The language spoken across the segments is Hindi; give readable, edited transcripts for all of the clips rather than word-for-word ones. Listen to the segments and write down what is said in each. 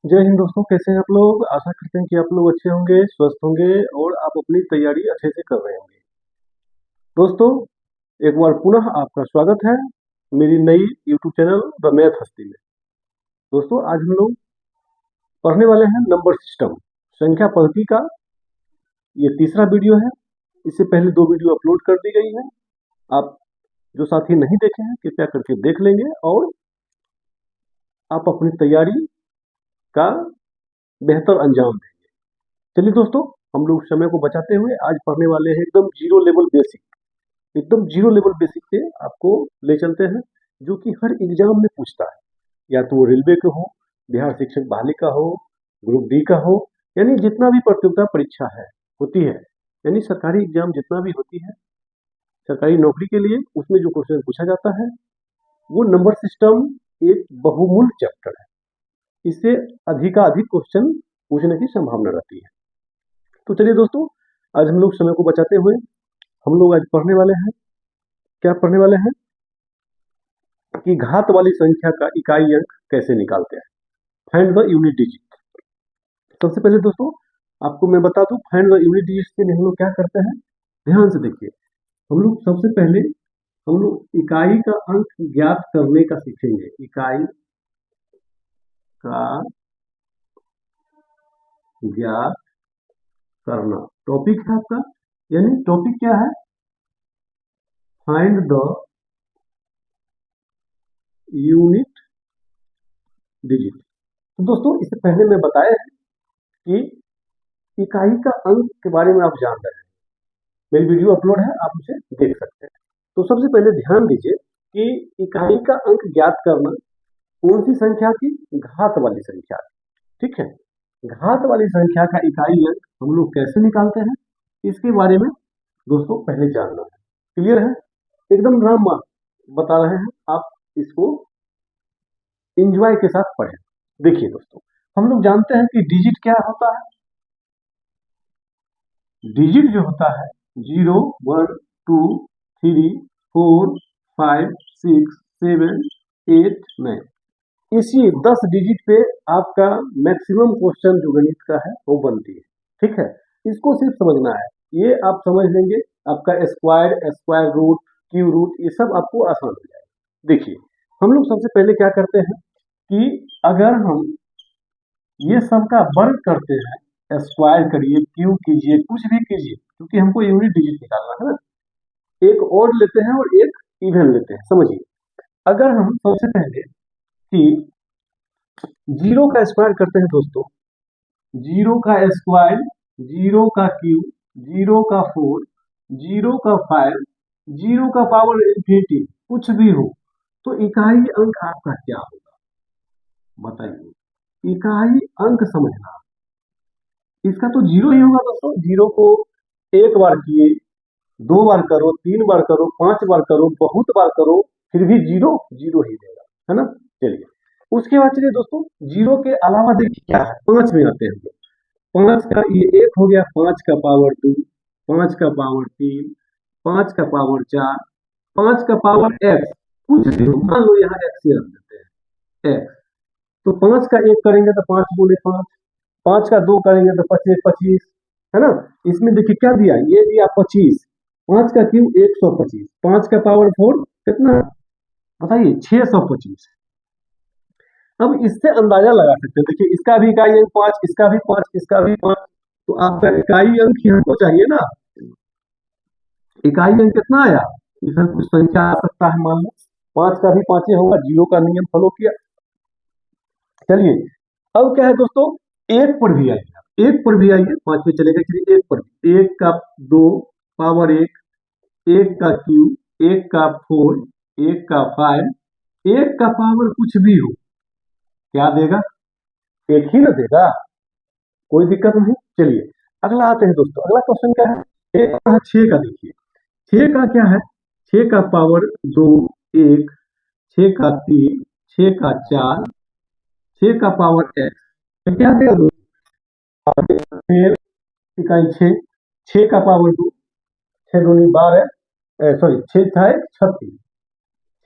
जय हिंद दोस्तों, कैसे हैं आप लोग। आशा करते हैं कि आप लोग अच्छे होंगे, स्वस्थ होंगे और आप अपनी तैयारी अच्छे से कर रहे होंगे। दोस्तों, एक बार पुनः आपका स्वागत है मेरी नई यूट्यूब चैनल द मैथ हस्ती में। दोस्तों, आज हम लोग पढ़ने वाले हैं नंबर सिस्टम, संख्या पद्धति का ये तीसरा वीडियो है। इससे पहले 2 वीडियो अपलोड कर दी गई है। आप जो साथी नहीं देखे हैं कृपया करके देख लेंगे और आप अपनी तैयारी का बेहतर अंजाम देंगे। चलिए दोस्तों, हम लोग समय को बचाते हुए आज पढ़ने वाले हैं एकदम जीरो लेवल बेसिक, एकदम जीरो लेवल बेसिक पे आपको ले चलते हैं, जो कि हर एग्जाम में पूछता है, या तो वो रेलवे का हो, बिहार शिक्षक बहाली का हो, ग्रुप डी का हो, यानी जितना भी प्रतियोगिता परीक्षा है होती है, यानी सरकारी एग्जाम जितना भी होती है सरकारी नौकरी के लिए, उसमें जो क्वेश्चन पूछा जाता है वो नंबर सिस्टम एक बहुमूल्य चैप्टर है। इससे अधिकाधिक क्वेश्चन पूछने की संभावना रहती है। तो चलिए दोस्तों, आज हम लोग समय को बचाते हुए हम लोग आज पढ़ने वाले हैं, क्या पढ़ने वाले हैं कि घात वाली संख्या का इकाई अंक कैसे निकालते हैं। Find the unit digit. सबसे पहले दोस्तों आपको मैं बता दूं, फाइंड द यूनिट डिजिट के लिए हम लोग क्या करते हैं, ध्यान से देखिए। हम लोग सबसे पहले हम लोग इकाई का अंक ज्ञात करने का सीखेंगे। इकाई का ज्ञात करना टॉपिक है आपका, यानी टॉपिक क्या है, फाइंड द यूनिट डिजिट। तो दोस्तों, इससे पहले मैं बताया है कि इकाई का अंक के बारे में आप जान रहे हैं, मेरी वीडियो अपलोड है, आप उसे देख सकते हैं। तो सबसे पहले ध्यान दीजिए कि इकाई का अंक ज्ञात करना कौन सी संख्या की, घात वाली संख्या की। ठीक है, घात वाली संख्या का इकाई अंक हम लोग कैसे निकालते हैं, इसके बारे में दोस्तों पहले जानना है। क्लियर है, एकदम राम बता रहे हैं, आप इसको एंजॉय के साथ पढ़ें। देखिए दोस्तों, हम लोग जानते हैं कि डिजिट क्या होता है। डिजिट जो होता है 0, 1, 2, 3, 4, 5, 6, 7, 8, 9, इसी 10 डिजिट पे आपका मैक्सिमम क्वेश्चन जो गणित का है वो बनती है। ठीक है, इसको सिर्फ समझना है, ये आप समझ लेंगे, आपका square, square root, cube root, ये सब आपको आसान हो जाएगा। देखिए, हम लोग सबसे पहले क्या करते हैं कि अगर हम ये सब का वर्ग करते हैं, स्क्वायर करिए, क्यूब कीजिए, कुछ भी कीजिए, क्योंकि हमको यूनिट डिजिट निकालना है ना। एक ऑड लेते हैं और एक इवन लेते हैं। समझिए, अगर हम सबसे पहले कि 0 का स्क्वायर करते हैं दोस्तों, 0 का स्क्वायर, 0 का क्यूब, 0 का 4, 0 का 5, 0 का पावर इंफिनिटी, कुछ भी हो, तो इकाई अंक आपका क्या होगा बताइए। इकाई अंक समझना, इसका तो 0 ही होगा दोस्तों। 0 को एक बार किए, 2 बार करो, 3 बार करो, 5 बार करो, बहुत बार करो, फिर भी 0 0 ही देगा, है ना। चलिए, उसके बाद चलिए दोस्तों, 0 के अलावा देखिए क्या है, 5 में आते हैं हम लोग। 5 का ये 1 हो गया, 5 का पावर 2, 5 का पावर 3, 5 का पावर 4, 5 का पावर x, कुछ भी हो, मान लो यहाँ x ही रख देते हैं, x। तो 5 का 1 करेंगे तो 5 बोले 5, 5 का 2 करेंगे तो 25 25, है ना। इसमें देखिए क्या दिया, ये दिया 25, 5 का क्यूब 125, 5 का पावर 4 कितना बताइए 625। अब इससे अंदाजा लगा सकते हैं, देखिए इसका भी इकाई अंक 5, इसका भी 5, इसका भी 5, तो आपका इकाई अंक ही हमको चाहिए ना। इकाई अंक कितना आया, इसमें कुछ संख्या आ सकता है, मान लो 5 का भी 5 होगा, 0 का नियम फॉलो किया। चलिए, अब क्या है दोस्तों, 1 पर भी आइए, 1 पर भी आइए, 5 पे चलेगा, चलिए 1 पर, 1 का 2 पावर 1, 1 का क्यूब, 1 का 4, 1 का 5, 1 का पावर कुछ भी हो, क्या देगा, एक ही ना देगा, कोई दिक्कत नहीं। चलिए अगला आते हैं दोस्तों, अगला क्वेश्चन क्या है, एक है 6 का। देखिए 6 का क्या है, 6 का पावर 2 1, 6 का 3, 6 का 4, 6 का पावर x, तो क्या देगा दोस्तों, फिर इकाई 6, 6 का पावर 2, 6 दूनी 12, सॉरी 6 6 36,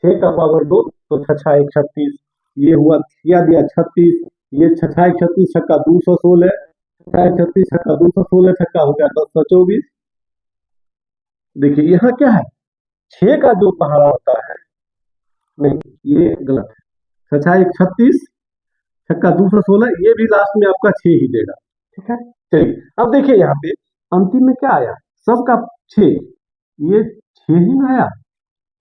6 का पावर 2 तो 6 6 36, ये हुआ, क्या दिया 36, ये 6×36 छक्का 216, 6×36 छक्का 216 छक्का हो गया 10×24। देखिए यहाँ क्या है, 6 का जो पहाड़ा होता है, नहीं ये गलत है, 6×36 छक्का 216, ये भी लास्ट में आपका 6 ही देगा। ठीक है, चलिए अब देखिए यहाँ पे अंतिम में क्या आया, सबका 6, ये 6 ही में आया।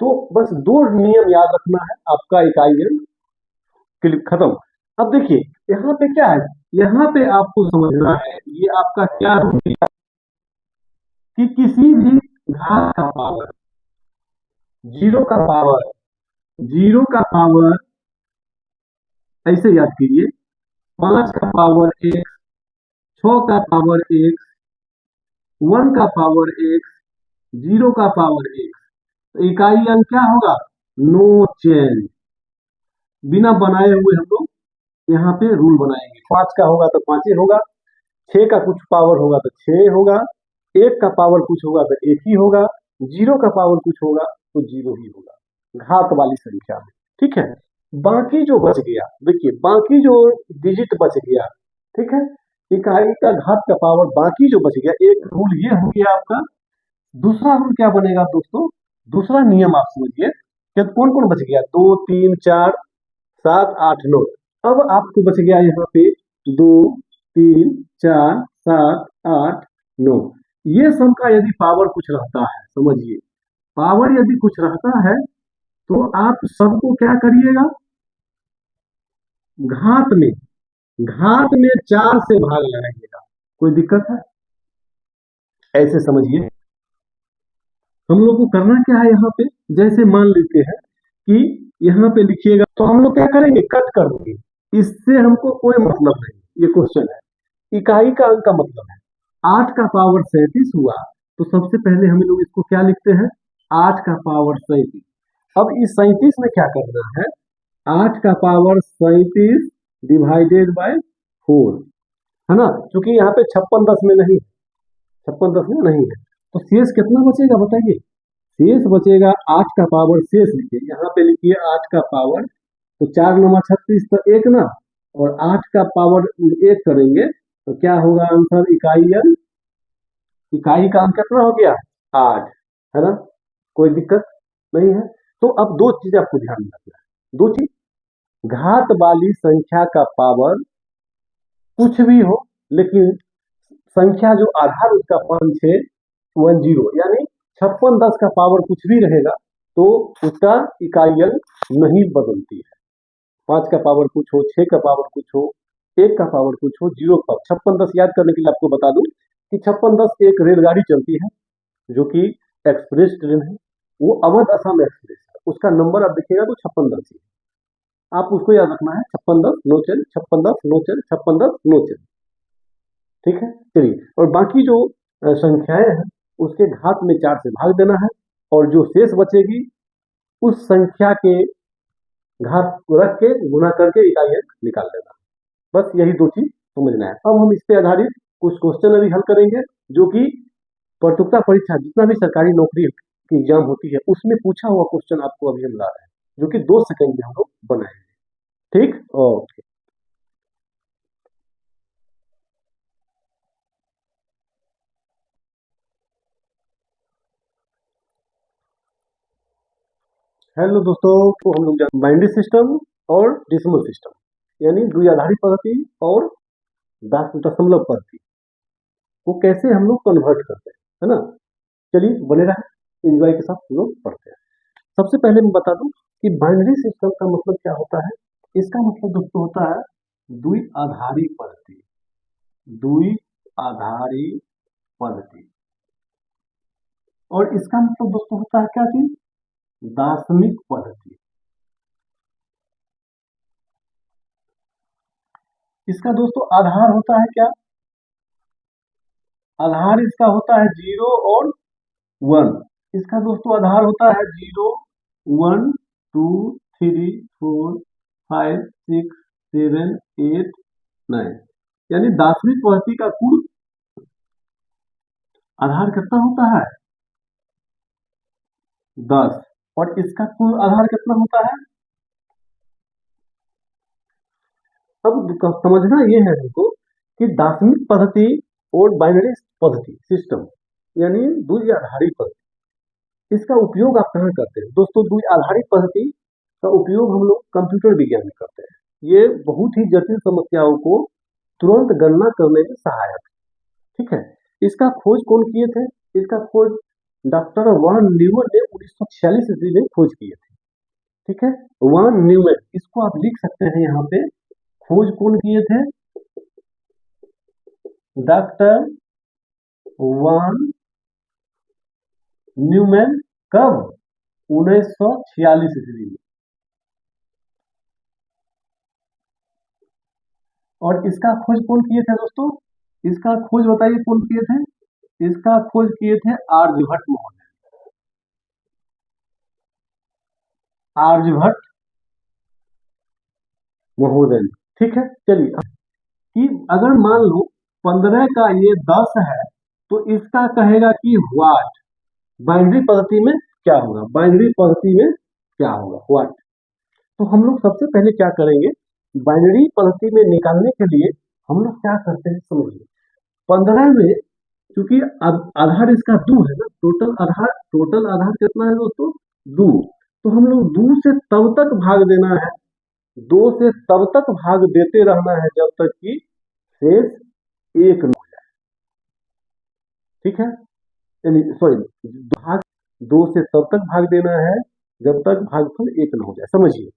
तो बस दो नियम याद रखना है, आपका इकाई अंक क्लिप खत्म। अब देखिए यहाँ पे क्या है, यहाँ पे आपको समझना है, ये आपका क्या रूल है कि किसी भी घात का पावर, जीरो का पावर, जीरो का पावर ऐसे याद कीजिए, 5 का पावर x, 6 का पावर x, 1 का पावर x, 0 का पावर x, तो इकाई अंक क्या होगा, नो चेंज। बिना बनाए हुए हम लोग यहाँ पे रूल बनाएंगे, 5 का होगा तो 5 ही होगा, 6 का कुछ पावर होगा तो 6 होगा, 1 का पावर कुछ होगा तो 1 ही होगा, 0 का पावर कुछ होगा तो 0 ही होगा, घात वाली संख्या में। ठीक है, बाकी जो बच गया, देखिए बाकी जो डिजिट बच गया, ठीक है, इकाई का घात का पावर बाकी जो बच गया, एक रूल ये हो गया आपका। दूसरा रूल क्या बनेगा दोस्तों, दूसरा नियम आप समझिए कि कौन कौन बच गया, 2 3 4 7 8 9। अब आपको बच गया यहाँ पे 2 3 4 7 8 9, ये सब का यदि पावर कुछ रहता है, समझिए पावर यदि कुछ रहता है तो आप सबको क्या करिएगा, घात में, घात में 4 से भाग लगाइएगा। कोई दिक्कत है, ऐसे समझिए हम लोग को करना क्या है यहाँ पे, जैसे मान लेते हैं कि यहाँ पे लिखिएगा, तो हम लोग क्या करेंगे, कट कर देंगे, इससे हमको कोई मतलब नहीं, ये क्वेश्चन है, इकाई का अंक का मतलब है। 8 का पावर 37 हुआ, तो सबसे पहले हम लोग इसको क्या लिखते हैं, 8 का पावर 37। अब इस 37 में क्या करना है, 8 का पावर 37 डिवाइडेड बाय 4, है ना, क्योंकि यहाँ पे 56 10 में नहीं, 56 10 में नहीं है, तो शेष कितना बचेगा बताइए, शेष बचेगा 8 का पावर, शेष लिखिए यहाँ पे, लिखिए 8 का पावर, तो 4 9 36 तो 1 ना, और 8 का पावर 1 करेंगे तो क्या होगा आंसर, इकाई अंक, इकाई का अंक कितना हो गया 8, है ना, कोई दिक्कत नहीं है। तो अब दो चीज आपको ध्यान रखना है, दो चीज, घात वाली संख्या का पावर कुछ भी हो, लेकिन संख्या जो आधार उसका 5610, यानी 56 10 का पावर कुछ भी रहेगा तो उसका इकाई अंक नहीं बदलती है। 5 का पावर कुछ हो, 6 का पावर कुछ हो, 1 का पावर कुछ हो, 0 का, 56 10 याद करने के लिए आपको बता दूं कि 56 10 एक रेलगाड़ी चलती है जो कि एक्सप्रेस ट्रेन है, वो अवध असम एक्सप्रेस है, उसका नंबर आप देखिएगा तो 56 10 ही, आप उसको याद रखना है, 56 10 no change, 56 10 no change, 56 10 no change. ठीक है, चलिए, और बाकी जो संख्याएं हैं उसके घात में 4 से भाग देना है, और जो शेष बचेगी उस संख्या के घात को रख के गुना करके इकाई अंक निकाल देना। बस यही दो चीज समझना है। अब हम इस पे आधारित कुछ क्वेश्चन अभी हल करेंगे, जो कि प्रतियोगिता परीक्षा, जितना भी सरकारी नौकरी की एग्जाम होती है उसमें पूछा हुआ क्वेश्चन आपको अभी हम ला रहे हैं, जो कि 2 सेकंड में हम लोग बनाएंगे। ठीक, ओके। हेलो दोस्तों, तो हम लोग बाइनरी सिस्टम और डेसिमल सिस्टम, यानी द्विआधारी पद्धति और दशमलव पद्धति को कैसे हम लोग कन्वर्ट करते हैं, है ना। चलिए बने रहे, एंजॉय के साथ हम लोग पढ़ते हैं। सबसे पहले मैं बता दूं कि बाइनरी सिस्टम का मतलब क्या होता है। इसका मतलब दोस्तों होता है द्विआधारी पद्धति, द्विआधारी पद्धति, और इसका मतलब दोस्तों होता है क्या चीज, दार्शनिक पद्धति। इसका दोस्तों आधार होता है क्या, आधार इसका होता है 0 और 1, इसका दोस्तों आधार होता है 0 1 2 3 4 5 6 7 8 9, यानी दार्शनिक पद्धति का कुल आधार कितना होता है 10, और इसका कुल आधार कितना होता है अब समझना ये है हमको कि दार्शनिक पद्धति और बाइनरी पद्धति सिस्टम यानी द्वि आधारित पद्धति, इसका उपयोग आप कहाँ करते हैं दोस्तों? द्वि आधारित पद्धति का उपयोग हम लोग कंप्यूटर विज्ञान में करते हैं। ये बहुत ही जटिल समस्याओं को तुरंत गणना करने में सहायक है। ठीक है, इसका खोज कौन किए थे? इसका खोज डॉक्टर वान न्यूमैन ने 1946 ईस्वी में खोज किए थे। ठीक है, वान न्यूमैन, इसको आप लिख सकते हैं यहाँ पे। खोज कौन किए थे? डॉक्टर वान न्यूमैन। कब? 1946 ईस्वी में। और इसका खोज कौन किए थे दोस्तों? इसका खोज बताइए कौन किए थे? इसका खोज किए थे आर्यभट्ट महोदय। आर्यभट्ट महोदय। ठीक है, चलिए कि अगर मान लो 15 का ये 10 है तो इसका कहेगा कि व्हाट। बाइनरी पद्धति में क्या होगा? बाइनरी पद्धति में क्या होगा? व्हाट। तो हम लोग सबसे पहले क्या करेंगे, बाइनरी पद्धति में निकालने के लिए हम लोग क्या करते हैं समझिए। 15 में क्योंकि आधार इसका 2 है ना, टोटल आधार कितना है दोस्तों? 2। तो हम लोग 2 से तब तक भाग देना है, 2 से तब तक भाग देते रहना है जब तक कि शेष 1 न हो जाए। ठीक है, यानी सॉरी, भाग 2 से तब तक भाग देना है जब तक भागफल 1 न हो जाए। समझिए,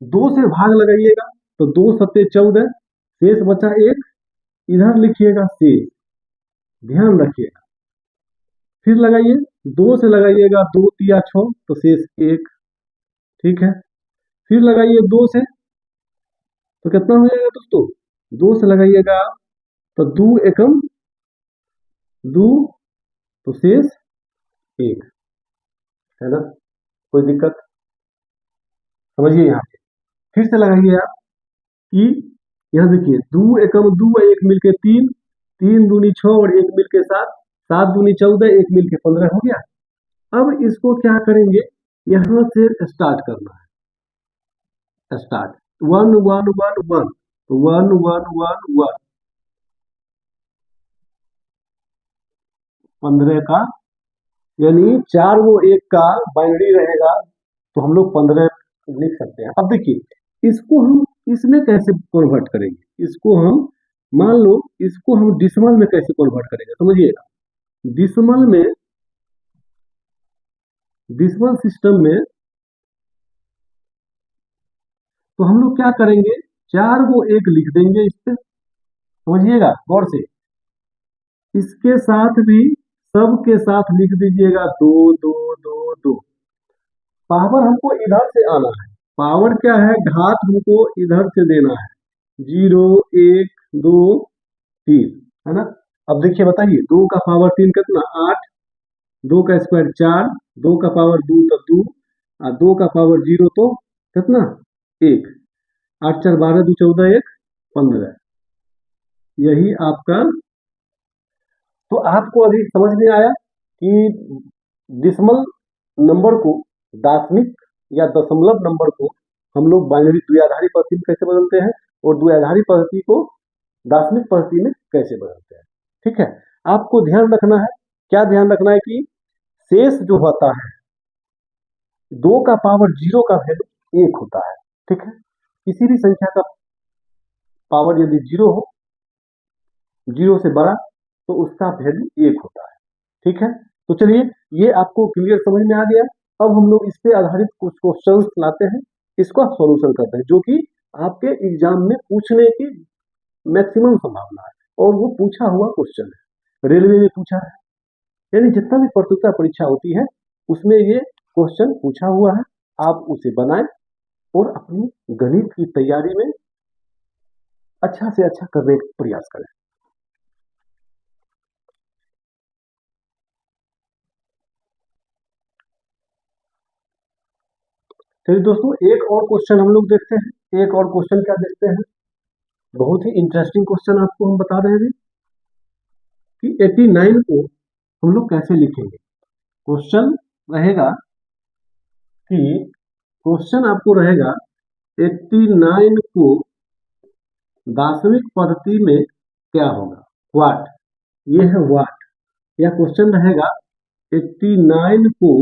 2 से भाग लगाइएगा तो 2 सत्ते 14, शेष बचा 1, इधर लिखिएगा शेष, ध्यान रखिएगा। फिर लगाइए, 2 से लगाइएगा 2 तिया 6 तो शेष 1। ठीक है, फिर लगाइए 2 से तो कितना हो जाएगा दोस्तों? 2 से लगाइएगा तो 2 एकम 2 तो शेष 1, है ना? कोई दिक्कत? समझिए यहाँ पे। फिर से लगाइए आप कि यहाँ देखिए 2 एकम 2 1 मिलके 3, 3 दूनी 6 और 1 मिलके 7, 7 दूनी 14, 1 मिलके 15 हो गया। अब इसको क्या करेंगे, यहाँ से स्टार्ट करना है। स्टार्ट 1 1 1 1 तो 1 1 1 1 15 का, यानी 4 वो 1 का बाइनरी रहेगा तो हम लोग 15 लिख सकते हैं। अब देखिए इसको हम इसमें कैसे कन्वर्ट करेंगे, इसको हम मान लो इसको हम डिसिमल में कैसे कन्वर्ट करेंगे समझिएगा। डिसिमल में, डिसिमल सिस्टम में तो हम लोग क्या करेंगे, 4 को 1 लिख देंगे इस पे, समझिएगा गौर से। इसके साथ भी सब के साथ लिख दीजिएगा 2 2 2 2। पावर हमको इधर से आना है, पावर क्या है, घात हमको इधर से देना है, 0 1 2 3, है ना? अब देखिए बताइए 2 का पावर 3 कितना? 8, 2 का स्क्वायर 4, 2 का पावर 2 तो 2, और 2 का पावर 0 तो कितना? 1, 8 4 12 2 14 1 15। यही आपका, तो आपको अभी समझ में आया कि डिसिमल नंबर को, दाशमिक या दशमलव नंबर को हम लोग बाइनरी द्विआधारी पद्धति में कैसे बदलते हैं और द्विआधारी पद्धति को दाशमिक पद्धति में कैसे बदलते हैं। ठीक है, आपको ध्यान रखना है, क्या ध्यान रखना है कि शेष जो होता है 2 का पावर 0 का वैल्यू 1 होता है। ठीक है, किसी भी संख्या का पावर यदि 0 हो, 0 से बड़ा, तो उसका वैल्यू 1 होता है। ठीक है, तो चलिए ये आपको क्लियर समझ में आ गया। अब हम लोग इस पे आधारित कुछ क्वेश्चंस लाते हैं, इसको आप सॉल्यूशन करते हैं, जो कि आपके एग्जाम में पूछने की मैक्सिमम संभावना है और वो पूछा हुआ क्वेश्चन है, रेलवे में पूछा है, यानी जितना भी प्रतियोगिता परीक्षा होती है उसमें ये क्वेश्चन पूछा हुआ है। आप उसे बनाएं और अपनी गणित की तैयारी में अच्छा से अच्छा करने का प्रयास करें। चलिए दोस्तों, एक और क्वेश्चन हम लोग देखते हैं। एक और क्वेश्चन क्या देखते हैं, बहुत ही इंटरेस्टिंग क्वेश्चन आपको हम बता रहे हैं कि 89 को हम लोग कैसे लिखेंगे। क्वेश्चन रहेगा कि, क्वेश्चन आपको रहेगा 89 को दार्शनिक पद्धति में क्या होगा? व्हाट, ये है व्हाट। यह क्वेश्चन रहेगा 89 को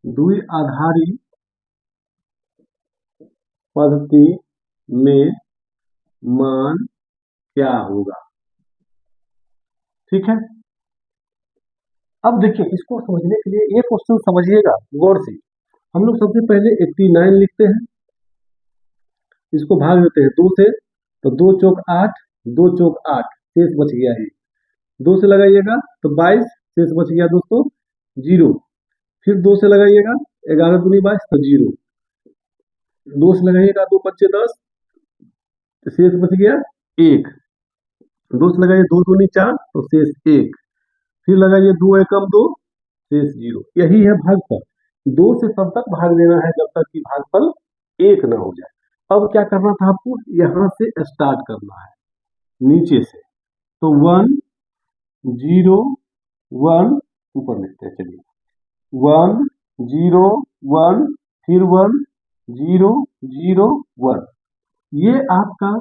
द्विआधारी पद्धति में मान क्या होगा? ठीक है, अब देखिए इसको समझने के लिए ये क्वेश्चन समझिएगा गौर से। हम लोग सबसे पहले 89 लिखते हैं, इसको भाग देते हैं 2 से, तो 2 चौक 8, 2 चौक 8, शेष बच गया है 2 से लगाइएगा तो 22, शेष बच गया दोस्तों 0। फिर 2 से लगाइएगा 11 दूनी 22 तो 0, 2 से लगाइएगा 2 पंचे 10, तो शेष बच गया 1। 2 से लगाइए 2 दूनी 4 तो शेष 1। फिर लगाइए 2 एकम 2, शेष 0। यही है भागफल। 2 से तब तक भाग देना है जब तक कि भागफल 1 ना हो जाए। अब क्या करना था आपको? यहां से स्टार्ट करना है नीचे से, तो 1 0 1 ऊपर लिखते हैं। चलिए 1 0 1, फिर 1 0 0 1, ये आपका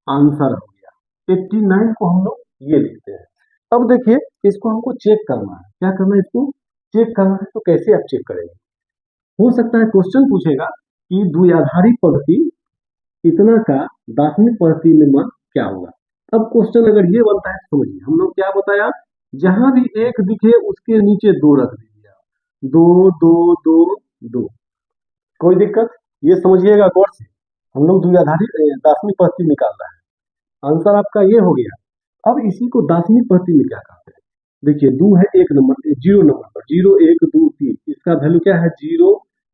आंसर हो गया। 89 को हम लोग ये लिखते हैं। अब देखिए इसको हमको चेक करना है। क्या करना है? इसको चेक करना है। तो कैसे आप चेक करेंगे? हो सकता है क्वेश्चन पूछेगा कि द्विआधारी पद्धति इतना का दार्शनिक पद्धति में मान क्या होगा। अब क्वेश्चन अगर ये बनता है तो समझिए हम लोग क्या बताया, जहां भी एक दिखे उसके नीचे 2 रख दीजिए। 2 2 2 2, कोई दिक्कत? ये समझिएगा गौर से। हम लोग द्विआधारी दार्शनिक पद्धति निकाल रहे हैं। आंसर आपका ये हो गया। अब इसी को दार्शनिक पद्धति में क्या कहते हैं? देखिए 2 है 1 नंबर, 0 नंबर पर, 0 1 2 3, इसका वैल्यू क्या है? 0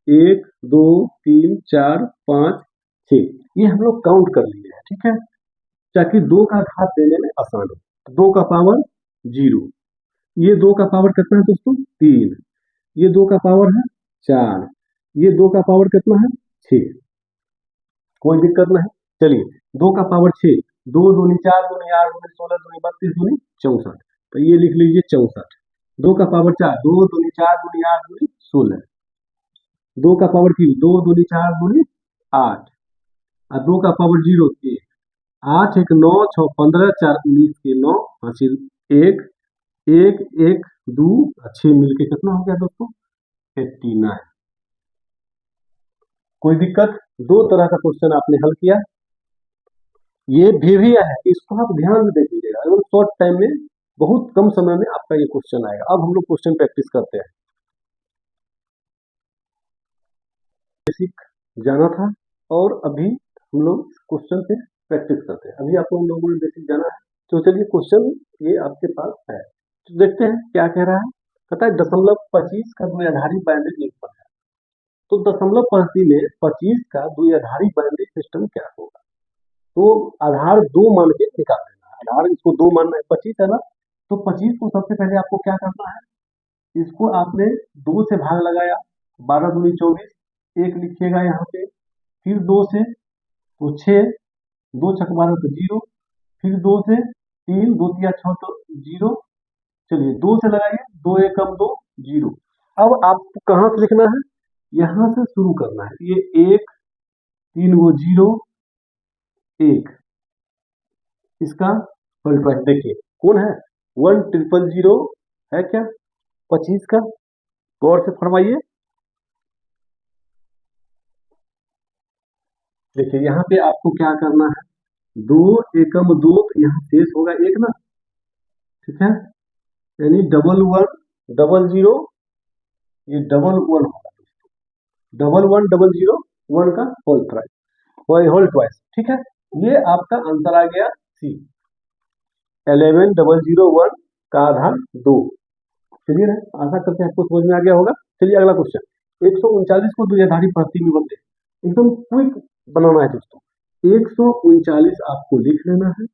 1 2 3 4 5 6, ये हम लोग काउंट कर लिए हैं। ठीक है, ताकि 2 का घात देने में आसान हो। 2 का पावर 0, ये 2 का पावर कितना है दोस्तों? 3, ये 2 का पावर है 4, ये 2 का पावर कितना है? 6, कोई दिक्कत नहीं। चलिए 2 का पावर 6, 2 दूनी 4 दूनी 8 दूनी 16 दूनी 32 दूनी 64, तो ये लिख लीजिए 64। 2 का पावर 4, 2 दूनी 4 दूनी 8 दूनी 16, 2 का पावर 3, 2 दूनी 4 दूनी 8, और 2 का पावर 0 1, 8 1 9 6 15 4 19 के 9, हासिल 1 1 1 2 6 मिलके कितना हो गया दोस्तों? 89। कोई दिक्कत? 2 तरह का क्वेश्चन आपने हल किया। ये भी है, इसको आप ध्यान से देख लीजिएगा। एकदम शॉर्ट टाइम में, बहुत कम समय में आपका ये क्वेश्चन आएगा। अब हम लोग क्वेश्चन प्रैक्टिस करते हैं। बेसिक जाना था और अभी हम लोग क्वेश्चन पे प्रैक्टिस करते हैं। अभी आपको हम लोगों ने बेसिक जाना है, तो चलिए क्वेश्चन ये आपके पास है, तो देखते हैं क्या कह रहा है। कहता है 25 का द्विआधारी बाइनरी निरूपण है। तो दशमलव पद्धति में 25 का द्विआधारी बाइनरी सिस्टम क्या होगा? तो आधार 2 मान के निकाल देना है। आधार इसको 2 मानना है, 25 है ना, तो 25 को सबसे पहले आपको क्या करना है? इसको आपने 2 से भाग लगाया, 12 दूनी 24, 1 लिखिएगा यहाँ पे, फिर 2 से तो 6, 2 छक 12 तो 0, फिर 2 से 3, 2 तिया 6 तो 0। चलिए 2 से लगाइए, 2 एकम 2 0। अब आपको कहाँ से लिखना है? यहाँ से शुरू करना है। ये 1 3 वो 0 1, इसका पलटवाइज देखिए कौन है? 1000 है क्या 25 का? गौर से फरमाइए। देखिए यहाँ पे आपको क्या करना है? 2 एकम 2, तो यहाँ शेष होगा 1 ना, ठीक है, यानी 1100, ये 11 होगा, 1100 का होल ट्वाइस। ठीक है, ये आपका आंसर आ गया सी, 11001 का आधार 2। चलिए ना, आशा करते हैं आपको समझ में आ गया होगा। चलिए अगला क्वेश्चन, 139 को द्विआधारी पद्धति में बनते, एकदम क्विक बनाना है दोस्तों। 139 आपको लिख लेना है।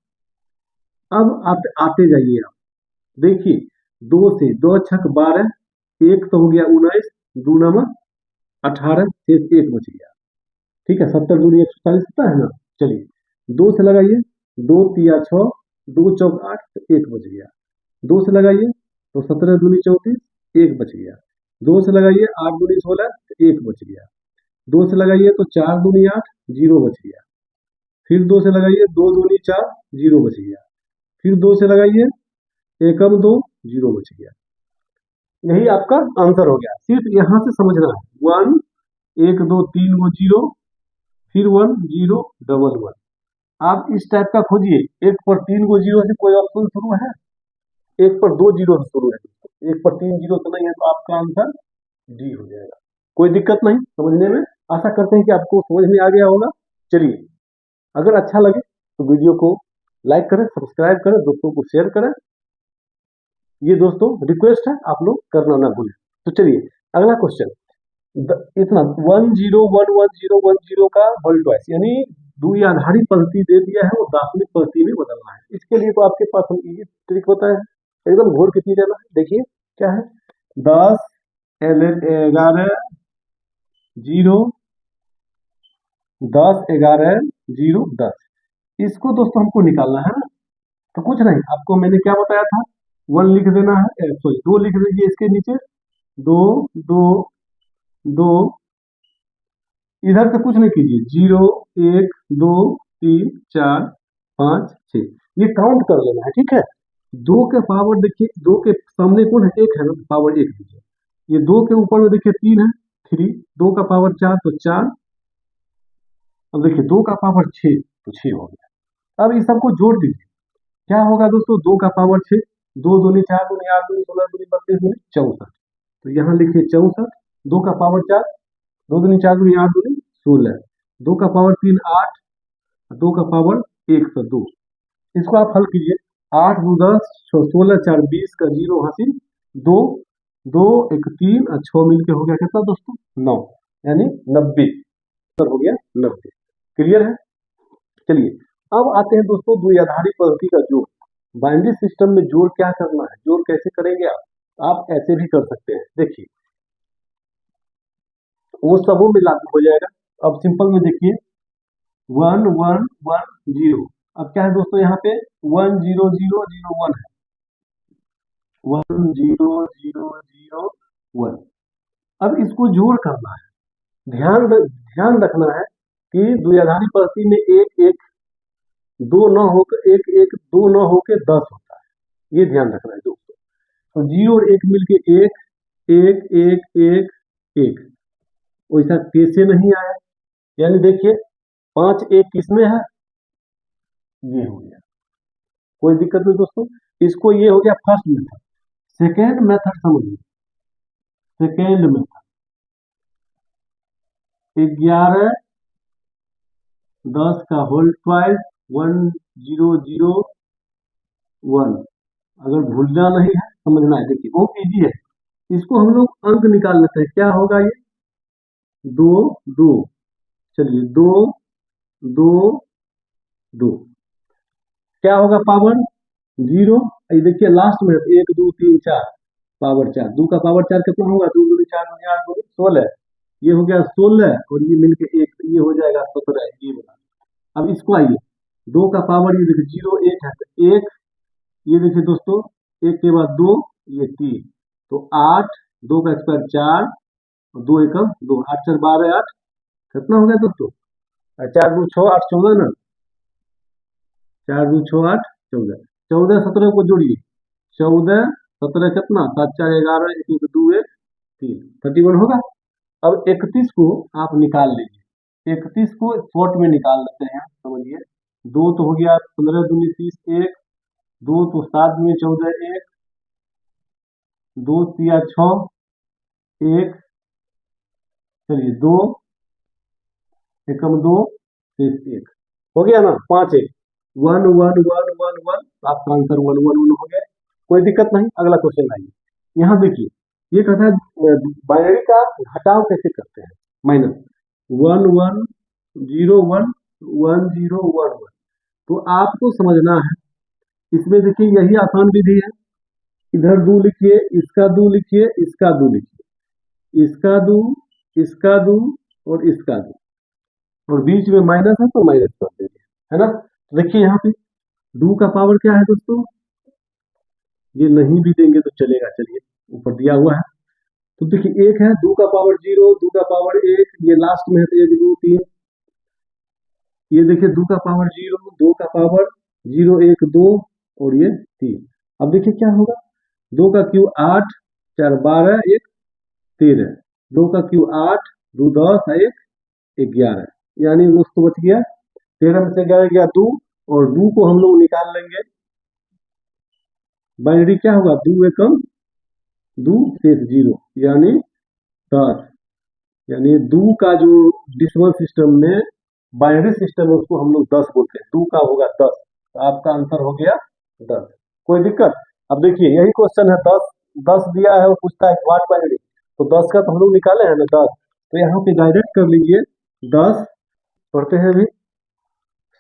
अब आप आते जाइए, आप देखिए 2 से 2 छक 12, 1 तो हो गया 19, 2 नमक 18, शेष 1 बच गया। ठीक है, 70 दूनी 140 होता है ना। चलिए 2 से लगाइए, 2 तिया 6, 2 चौक 8, तो 1 बच गया। 2 से लगाइए तो 17 दूनी 34, 1 बच गया। 2 से लगाइए 8 दूनी 16, तो 1 बच गया। 2 से लगाइए तो 4 दूनी 8, 0 बच गया। फिर 2 से लगाइए, 2 दूनी 4, 0 बच गया। फिर 2 से लगाइए, एकम 2, 0 बच गया। यही आपका आंसर हो गया। सिर्फ यहाँ से समझना है 1 1 2 3 गो 0, फिर 1 0 डबल 1। आप इस टाइप का खोजिए, एक पर 3 गो 0 से कोई ऑप्शन शुरू है, एक पर 2 0 से शुरू है, एक पर 3 0 तो नहीं है, तो आपका आंसर डी हो जाएगा। कोई दिक्कत नहीं समझने में। आशा करते हैं कि आपको समझ में आ गया होगा। चलिए, अगर अच्छा लगे तो वीडियो को लाइक करें, सब्सक्राइब करें, दोस्तों को शेयर करें। ये दोस्तों रिक्वेस्ट है, आप लोग करना ना भूलें। तो चलिए अगला क्वेश्चन, इतना 1 0 1 1 0 1 0 का होल ट्वाइस, यानी द्वि आधारी पंक्ति दे दिया है, वो दार्शनिक पंक्ति में बदलना है। इसके लिए तो आपके पास हम ये ट्रिक बताए हैं, एकदम घोर के पी जाना है। देखिए क्या है, 10 11 0 10 11 0 10, इसको दोस्तों हमको निकालना है ना। तो कुछ नहीं, आपको मैंने क्या बताया था, 1 लिख देना है, सॉरी 2 लिख दीजिए इसके नीचे, 2 2 2, इधर से कुछ नहीं कीजिए, 0 1 2 3 4 5 6, ये काउंट कर लेना है, ठीक है। 2 के पावर देखिए, 2 के सामने कौन है, 1 है ना, पावर 1 दीजिए। ये 2 के ऊपर में देखिए 3 है, 3, 2 का पावर 4 तो 4। अब देखिए 2 का पावर 6 तो 6 हो गया। अब इस सबको जोड़ दीजिए, क्या होगा दोस्तों, 2 का पावर 6, 2 दूनी 4 दूनी 8 दूनी 16 दूनी 32 दूनी 64, तो यहाँ लिखिए 64। 2 का पावर 4, 2 दूनी 4 दूनी 8 दूनी 16, 2 का पावर 3 8, 2 का पावर 1 तो 2। इसको आप हल कीजिए, 8 2 10 16 4 20 का 0 हासिल 2, 2 1 3 और 6 मिलके हो गया कितना दोस्तों, 9, यानी 90 हो गया 90। क्लियर है। चलिए अब आते हैं दोस्तों द्विआधारी पंक्ति का जोड़। बाइनरी सिस्टम में जोड़ क्या करना है, जोड़ कैसे करेंगे आप ऐसे भी कर सकते हैं। देखिए वो सबों में लागू हो जाएगा। अब सिंपल में देखिए 1 1 1 0, अब क्या है दोस्तों, यहाँ पे 1 0 0 0 1 है, 1 0 0 0 1। अब इसको जोड़ करना है। ध्यान रखना है कि द्विआधारी पंक्ति में एक एक दो न होकर एक एक दो न होकर 10 होता है, ये ध्यान रखना है दोस्तों। तो 0 और 1 मिलके 1 1 1 1 1, वैसा कैसे नहीं आया, यानी देखिए 5 1 किसमें है, ये हो गया, कोई दिक्कत नहीं दोस्तों। इसको ये हो गया फर्स्ट मेथड। सेकेंड मेथड समझिए, सेकेंड मेथड 11 10 का होल ट्वाइस 1 0 0 1, अगर भूलना नहीं है समझना है। देखिए वो इजी है, इसको हम लोग अंक निकाल लेते हैं, क्या होगा ये 2 2, चलिए 2 2 2, क्या होगा पावर 0, ये देखिए लास्ट में 1 2 3 4 पावर 4, 2 का पावर 4 कितना होगा, 2 2 4 2 8 2 16, ये हो गया 16 और ये मिलके 1, ये हो जाएगा 17, ये बना। अब इसको आइए 2 का पावर, ये देखिए 0 1 है तो 1, ये देखिए दोस्तों 1 के बाद 2, ये 3, तो 8, 2 का स्क्वायर 4 और 2 एकम 2, 8 4 12 8, कितना हो गया दोस्तों, 4 2 6 8 14 ना, 4 2 6 8 14, 14 17 को जोड़िए, 14 17 कितना, 7 4 11 1 1 2 1 3, 31 होगा। अब 31 को आप निकाल लीजिए, 31 को शॉर्ट में निकाल लेते हैं, समझिए 2 तो हो गया 15 दूनी 30 1, 2 तो 7 दूनी 14 1, 2 तिया 6 1, चलिए 2 एकम 2 शेष 1, हो गया ना, 5 1 1 1 1 1 1, आपका आंसर 1 1 1 हो गया। कोई दिक्कत नहीं। अगला क्वेश्चन आइए, यहाँ देखिए ये कहता है बाइनरी का घटाव कैसे करते हैं, माइनस 1 1 0 1 1 0 1 1, तो आपको समझना है। इसमें देखिए यही आसान विधि है, इधर 2 लिखिए, इसका 2 लिखिए, इसका 2 लिखिए, इसका 2 इसका 2 और इसका 2, और बीच में माइनस है तो माइनस कर दीजिए, है ना। तो देखिए यहाँ पे 2 का पावर क्या है दोस्तों, ये नहीं भी देंगे तो चलेगा, चलिए ऊपर दिया हुआ है। तो देखिए 1 है, 2 का पावर 0, 2 का पावर 1, ये लास्ट में है तो 1 2 3, ये देखिए 2 का पावर 0, 2 का पावर 0, 1 2 और ये 3। अब देखिए क्या होगा, 2 का क्यू 8, 4 12, 1 13, 2 का क्यू 8, 2 10, 1 11, यानी दोस्तों बच गया 13 में से गया 2, और 2 को हम लोग निकाल लेंगे, बाइनरी क्या होगा, 2 एकम 2 शेष 0, यानी 10, यानी 2 का जो डिसिमल सिस्टम में बाइनरी सिस्टम है उसको हम लोग 10 बोलते हैं, 2 का होगा 10, तो आपका आंसर हो गया 10। कोई दिक्कत? अब देखिए यही क्वेश्चन है, 10 10 दिया है, वो पूछता है व्हाट बाइनरी, तो 10 का तो हम लोग निकाले हैं ना 10, तो यहाँ पे डायरेक्ट कर लीजिए 10। पढ़ते हैं अभी,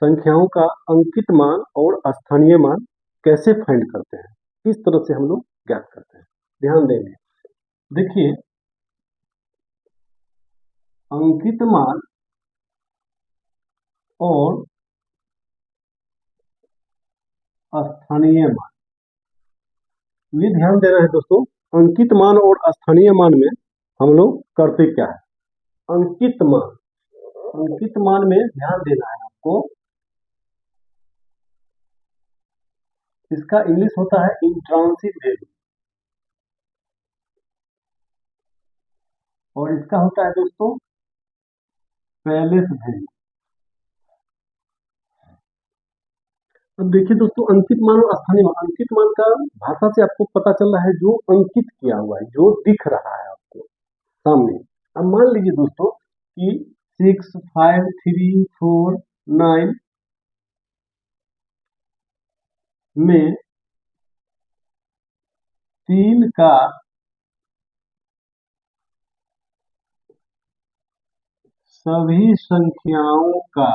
संख्याओं का अंकित मान और स्थानीय मान कैसे फाइंड करते हैं, किस तरह से हम लोग ज्ञात करते हैं, ध्यान देंगे। देखिए अंकित मान और स्थानीय मान, ये ध्यान देना है दोस्तों। अंकित मान और स्थानीय मान में हम लोग करते क्या है, अंकित मान में ध्यान देना है आपको, इसका इंग्लिश होता है इंट्रांसिक वैल्यू, और इसका होता है दोस्तों पैलेस वैल्यू। अब देखिए दोस्तों अंकित मान और स्थानीय मान, अंकित मान का भाषा से आपको पता चल रहा है जो अंकित किया हुआ है, जो दिख रहा है आपको सामने। अब मान लीजिए दोस्तों कि 6 5 3 4 9 में 3 का सभी संख्याओं का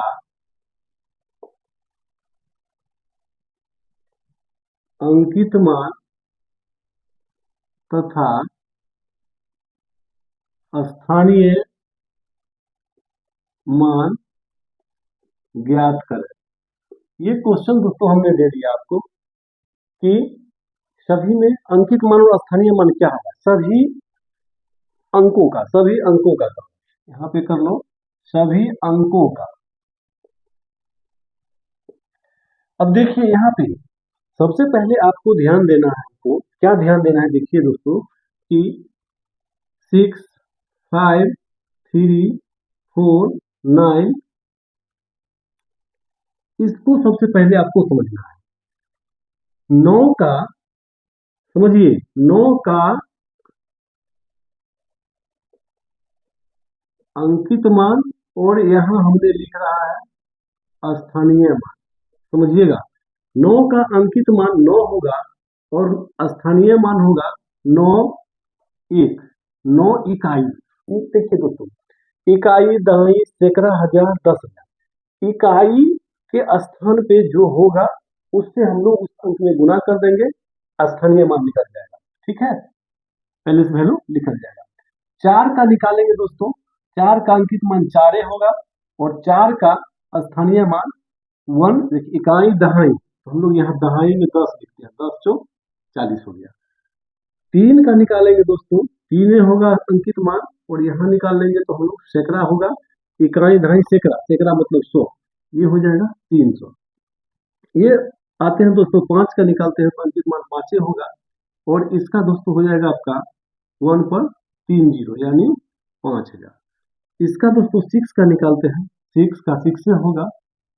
अंकित मान तथा स्थानीय मान ज्ञात करें। ये क्वेश्चन दोस्तों हमने दे दिया आपको कि सभी में अंकित मान और स्थानीय मान क्या है, सभी अंकों का, यहाँ पे कर लो सभी अंकों का। अब देखिए यहाँ पे सबसे पहले आपको ध्यान देना है, आपको क्या ध्यान देना है, देखिए दोस्तों कि 6 5 3 4 9, इसको सबसे पहले आपको समझना है। 9 का, समझिए 9 का अंकित मान, और यहाँ हमने लिख रहा है स्थानीय मान, समझिएगा 9 का अंकित मान 9 होगा और स्थानीय मान होगा 9 1, 9 इकाई। देखिए दोस्तों इकाई दहाई सैकड़ा हजार 10,000, इकाई के स्थान पे जो होगा उससे हम लोग उस अंक में गुना कर देंगे, स्थानीय मान निकल जाएगा, ठीक है, पहले से वैल्यू निकल जाएगा। 4 का निकालेंगे दोस्तों, 4 का अंकित मान 4 होगा और 4 का स्थानीय मान 1, देखिए इकाई दहाई, तो हम लोग यहाँ दहाई में 10 लिखते हैं, 10 चौक 40 हो गया। 3 का निकालेंगे दोस्तों, 3 होगा अंकित मान, और यहाँ निकाल लेंगे तो हम लोग सैकड़ा होगा, इकाई दहाई सैकड़ा, सैकड़ा मतलब 100, ये हो जाएगा 300। ये आते हैं दोस्तों 5 का निकालते हैं तो अंकित मान 5 होगा, और इसका दोस्तों हो जाएगा आपका 1 पर 3 0, यानी 5000। इसका दोस्तों 6 का निकालते हैं, 6 का 6 होगा,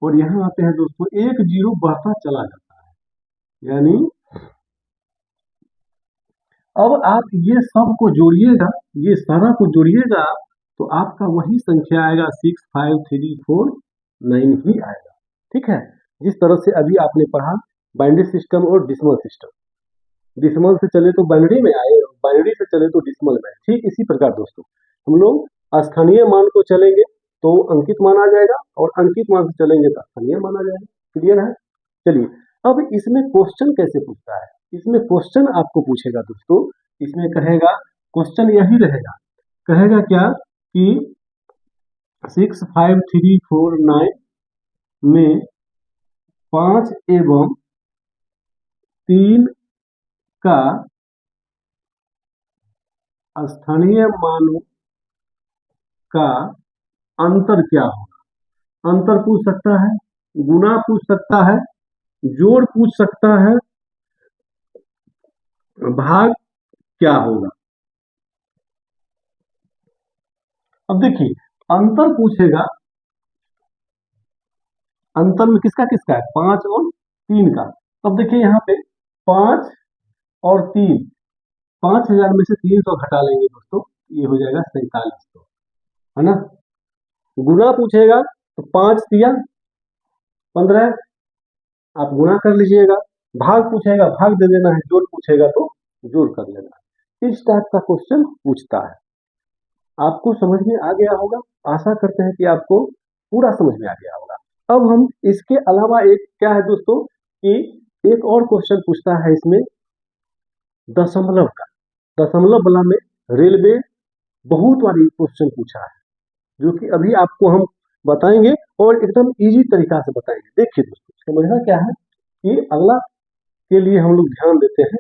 और यहाँ आते हैं दोस्तों 1 0 बढ़ता चला जाता है, यानी अब आप ये सब को जोड़िएगा, ये सारा को जोड़िएगा तो आपका वही संख्या आएगा 6 5 3 4 9 ही आएगा, ठीक है। जिस तरह से अभी आपने पढ़ा बाइनरी सिस्टम और डिसिमल सिस्टम, डिसिमल से चले तो बाइनरी में आए, बाइनरी से चले तो डिसिमल में, ठीक इसी प्रकार दोस्तों हम लोग स्थानीय मान को चलेंगे तो अंकित मान आ जाएगा, और अंकित मान से चलेंगे तो स्थानीय मान आ जाएगा, क्लियर है। चलिए अब इसमें क्वेश्चन कैसे पूछता है, इसमें क्वेश्चन आपको पूछेगा दोस्तों, इसमें कहेगा क्वेश्चन यही रहेगा, कहेगा क्या कि 6 5 3 4 9 में 5 एवं 3 का स्थानीय मानों का अंतर क्या होगा, अंतर पूछ सकता है, गुना पूछ सकता है, जोड़ पूछ सकता है, भाग क्या होगा। अब देखिए अंतर पूछेगा, अंतर में किसका किसका है, 5 और 3 का। अब देखिए यहाँ पे 5 और 3, 5000 में से 300 घटा लेंगे दोस्तों, ये हो जाएगा 4700, है ना। गुना पूछेगा तो 5 दिया 15, आप गुना कर लीजिएगा। भाग पूछेगा भाग दे देना है, जोड़ पूछेगा तो जोड़ कर लेना है। इस टाइप का क्वेश्चन पूछता है। आपको समझ में आ गया होगा, आशा करते हैं कि आपको पूरा समझ में आ गया होगा। अब हम इसके अलावा एक क्या है दोस्तों कि एक और क्वेश्चन पूछता है इसमें दशमलव का। दशमलव वाला में रेलवे बहुत बार क्वेश्चन पूछा है, जो कि अभी आपको हम बताएंगे और एकदम इजी तरीका से बताएंगे। देखिए दोस्तों समझना क्या है कि अगला के लिए हम लोग ध्यान देते हैं।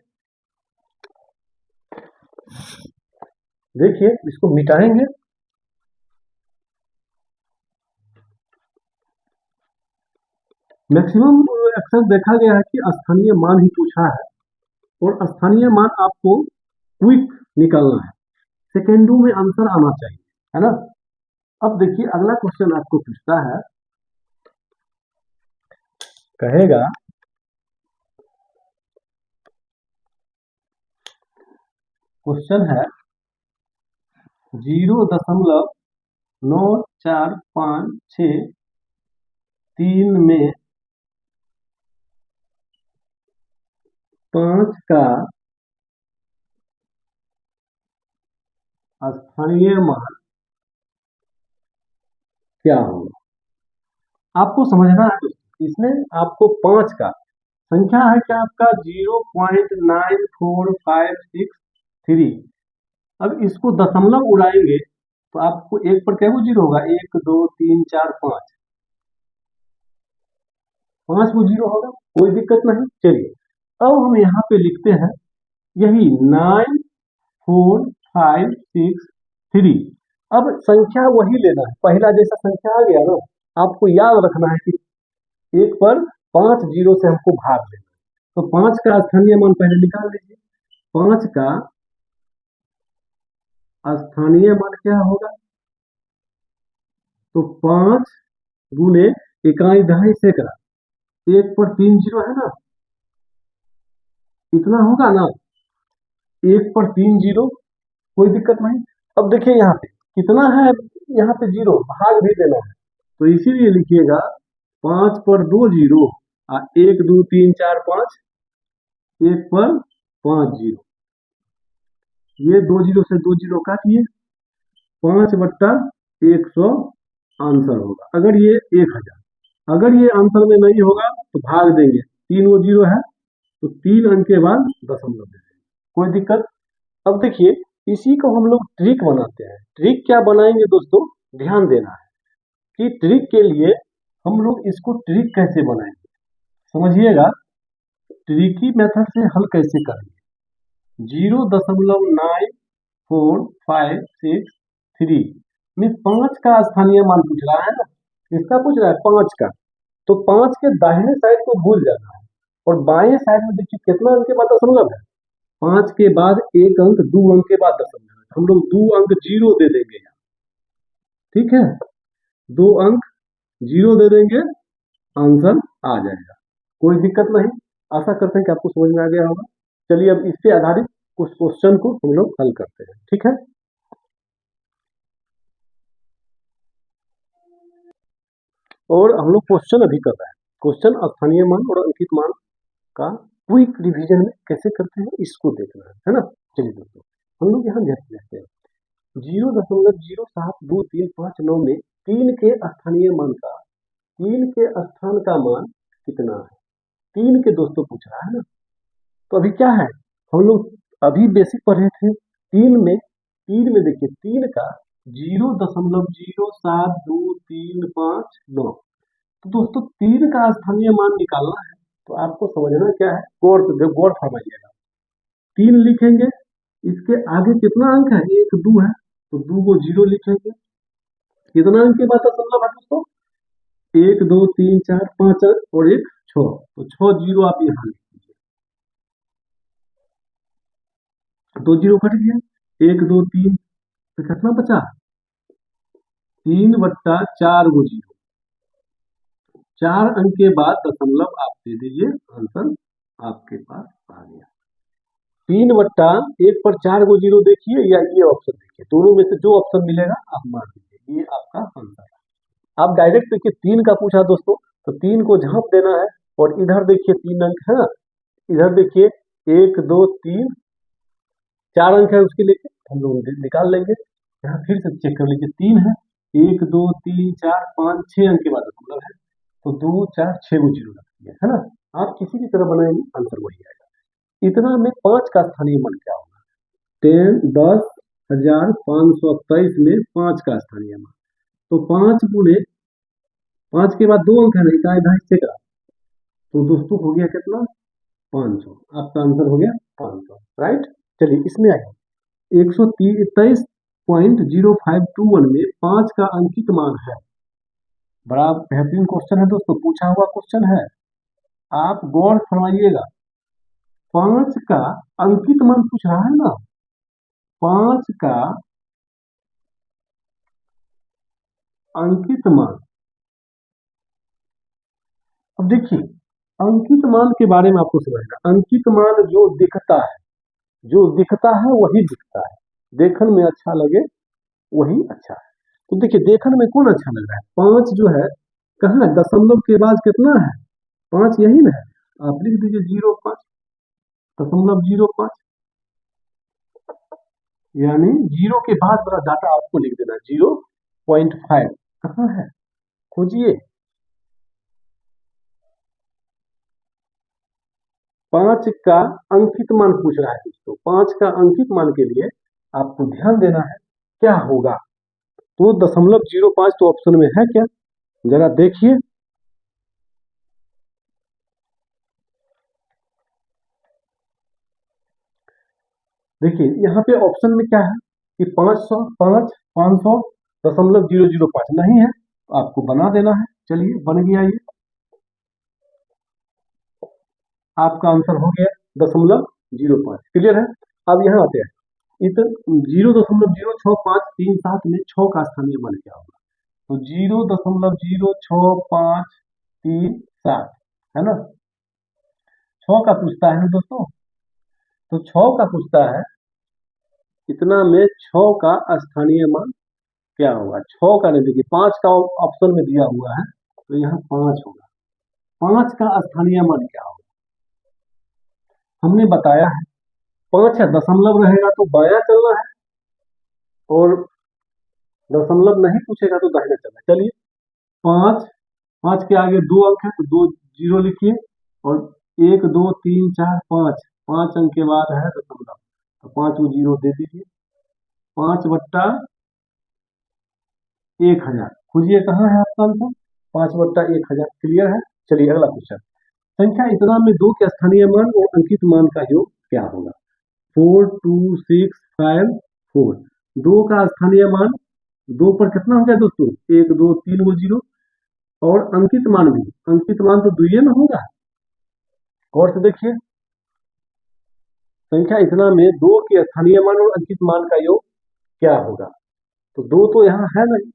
देखिए इसको मिटाएंगे, मैक्सिमम अक्सर देखा गया है कि स्थानीय मान ही पूछा है, और स्थानीय मान आपको क्विक निकालना है, सेकेंडों में आंसर आना चाहिए, है ना। अब देखिए अगला क्वेश्चन आपको पूछता है, कहेगा क्वेश्चन है 0.9456 में 5 का स्थानीय मान क्या होगा। आपको समझना है इसमें, आपको 5 का संख्या है क्या आपका 0.94563। अब इसको दशमलव उड़ाएंगे तो आपको एक पर क्या जीरो होगा, 1 2 3 4 5, 5 को जीरो होगा, कोई दिक्कत नहीं। चलिए अब हम यहाँ पे लिखते हैं यही 94563। अब संख्या वही लेना है, पहला जैसा संख्या आ गया ना, आपको याद रखना है कि एक पर 5 जीरो से हमको भाग देना। तो 5 का स्थानीय मान पहले निकाल लीजिए। 5 का स्थानीय मान क्या होगा, तो 5 गुने इकाई दहाई सैकड़ा, एक पर 3 जीरो है ना, इतना होगा ना, एक पर 3 जीरो, कोई दिक्कत नहीं। अब देखिए यहाँ पे कितना है, यहाँ पे जीरो, भाग भी देना है, तो इसीलिए लिखिएगा 5 पर 2 जीरो, 1 2 3 4 5, एक पर 5 जीरो, ये 2 जीरो से 2 जीरो काटिए, 5/100 आंसर होगा। अगर ये 1000, अगर ये आंसर में नहीं होगा तो भाग देंगे, 3 वो जीरो है तो 3 अंक के बाद दशमलव दे देंगे, कोई दिक्कत। अब देखिए इसी को हम लोग ट्रिक बनाते हैं। ट्रिक क्या बनाएंगे दोस्तों, ध्यान देना है कि ट्रिक के लिए हम लोग इसको ट्रिक कैसे बनाएंगे, समझिएगा। ट्रिकी मेथड से हल कैसे करेंगे, 0.94563 में 5 का स्थानीय मान पूछ रहा है ना, किसका पूछ रहा है, 5 का। तो 5 के दाहिने साइड को भूल जाना है, और बाएं साइड में देखिए कितना अंक के बाद दशमलव है, 5 के बाद एक अंक, 2 अंक के बाद दशमलव है, हम लोग 2 अंक जीरो दे देंगे यहाँ, ठीक है, 2 अंक जीरो दे देंगे, आंसर आ जाएगा, कोई दिक्कत नहीं। आशा करते हैं कि आपको समझ में आ गया होगा। चलिए अब इस पे आधारित कुछ क्वेश्चन को हम लोग हल करते हैं, ठीक है। और हम लोग क्वेश्चन अभी कर रहे हैं, क्वेश्चन स्थानीय मान और अंकित मान का क्विक रिवीजन में कैसे करते हैं इसको देखना है ना। चलिए दोस्तों हम लोग यहाँ ध्यान देते हैं, 0.07235 में 3 के स्थानीय मान का, 3 के स्थान का मान कितना है, 3 के दोस्तों पूछ रहा है ना। तो अभी क्या है, हम लोग अभी बेसिक पढ़े थे, 3 में देखिए 3 का 0.07235 तो दोस्तों 3 का स्थानीय मान निकालना है, तो आपको समझना क्या है, गौर फरमाइएगा। 3 लिखेंगे, इसके आगे कितना अंक है, 1 2 है, तो 2 को जीरो लिखेंगे, कितना अंक के बाद दशमलव है दोस्तों, 1 2 3 4 5 अंक और एक 6, तो 6 जीरो आप यहाँ लिख लीजिए। 2 जीरो कट गया, 1 2 3, तो कितना बचा? 3/4 गो जीरो, 4 अंक के बाद दशमलव आप दे दीजिए, आंसर आपके पास आ गया। 3/1 पर 4 गो जीरो देखिए या ये ऑप्शन देखिए, दोनों में से जो ऑप्शन मिलेगा आप मार दीजिए, ये आपका आंसर है। आप डायरेक्ट देखिए 3 का पूछा दोस्तों, तो 3 को झांप देना है, और इधर देखिए 3 अंक है ना, इधर देखिए 1 2 3 4 अंक है, उसके लिए हम लोग निकाल लेंगे। यहाँ फिर से चेक कर लीजिए, 3 है, 1 2 3 4 5 6 अंक के बाद दशमलव है, तो 2 4 6 गो जीरो रख दिया है ना। आप किसी भी तरह बनाएंगे आंसर वही आएगा। इतना में 5 का स्थानीय मान क्या होगा? 10,523 में 5 का स्थानीय मान, तो 5 गुने 5 के बाद 2 अंक है, नहीं था ढाई से का, तो दोस्तों हो गया कितना? 500। आपका आंसर हो गया 500, राइट। चलिए इसमें आइए, 123.0521 में 5 का अंकित मान है। बड़ा बेहतरीन क्वेश्चन है दोस्तों, पूछा हुआ क्वेश्चन है, आप गौर फरमाइएगा। 5 का अंकित मान पूछ रहा है ना, 5 का अंकित मान। अब देखिए, अंकित मान के बारे में आपको समझना, अंकित मान जो दिखता है, जो दिखता है वही दिखता है, देखने में अच्छा लगे वही अच्छा है। तो देखिए देखने में कौन अच्छा लग रहा है? 5 जो है कहाँ है? दशमलव के बाद कितना है? 5 यही ना है, आप लिख दीजिए 0.5, दशमलव 0.5, यानी 0 के बाद बड़ा डाटा आपको लिख देना 0.5। कहाँ है? खोजिए। 5 का अंकित मान पूछ रहा है दोस्तों, 5 का अंकित मान के लिए आपको ध्यान देना है क्या होगा। तो 0.05 तो ऑप्शन में है क्या, जरा देखिए। देखिए यहाँ पे ऑप्शन में क्या है कि 500 5 500 0.005 नहीं है, तो आपको बना देना है। चलिए बन गया, ये आपका आंसर हो गया 0.05। क्लियर है। अब यहाँ आते हैं, इतना 0.06537 में 6 का स्थानीय मान क्या होगा? तो 0.06537 है ना, 6 का पूछता है ना दोस्तों, तो 6 का पूछता है, इतना में 6 का स्थानीय मान क्या होगा? 6 का नहीं, देखिए 5 का ऑप्शन में दिया हुआ है, तो यहाँ 5 होगा। 5 का स्थानीय मान क्या होगा? हमने बताया है 5 है, दशमलव रहेगा तो बायां चलना है, और दशमलव नहीं पूछेगा तो दाहिना चलना है। चलिए 5, 5 के आगे 2 अंक है, तो 2 जीरो लिखिए, और 1 2 3 4 5, 5 अंक के बाद है दशमलव, तो 5 को जीरो दे दीजिए। 5/1000, खोजिए कहाँ है आपका आंसर? 5/1000। क्लियर है। चलिए अगला क्वेश्चन, संख्या इतना में 2 के स्थानीय मान और अंकित मान का योग क्या होगा? 42654, 2 का स्थानीय मान, 2 पर कितना हो गया दोस्तों? 1 2 3 गो जीरो, और अंकित मान भी, अंकित मान तो दुइये में होगा। और से देखिए, संख्या इतना में 2 के स्थानीय मान और अंकित मान का योग क्या होगा? तो 2 तो यहाँ है नहीं,